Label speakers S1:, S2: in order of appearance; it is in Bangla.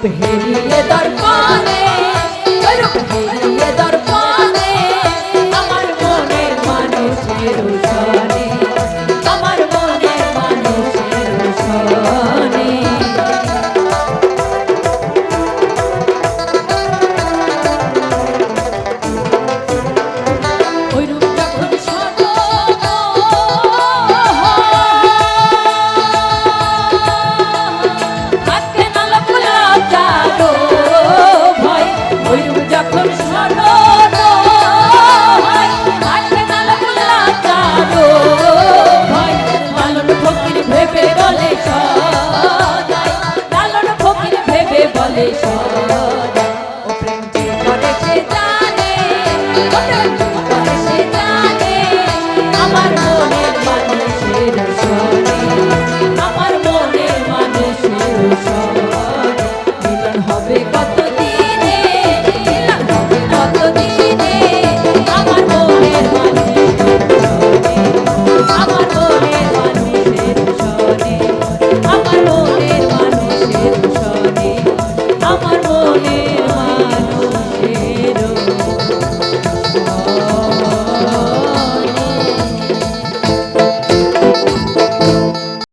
S1: রূপ হেরিয়ে দর্পণে, ওই রূপ হেরিয়ে দর্পণে আমার মনের মানুষের সনে, আমার মনের মানুষের সনে। ওই রূপ যখন সনে থাকে না লোক লজ্জারও ভয়, ওই রূপ যখন সনে থাকে না লোক লজ্জারও ভয়। লালন ফকির ভেবে বলে সদাই, লালন ফকির ভেবে বলে সদাই। ও প্রেম যে করে সে জানে, ও প্রেম যে করে সে জানে আমার মনের মানুষের সনে, আমার মনের মানুষের সনে। মিলন হবে কত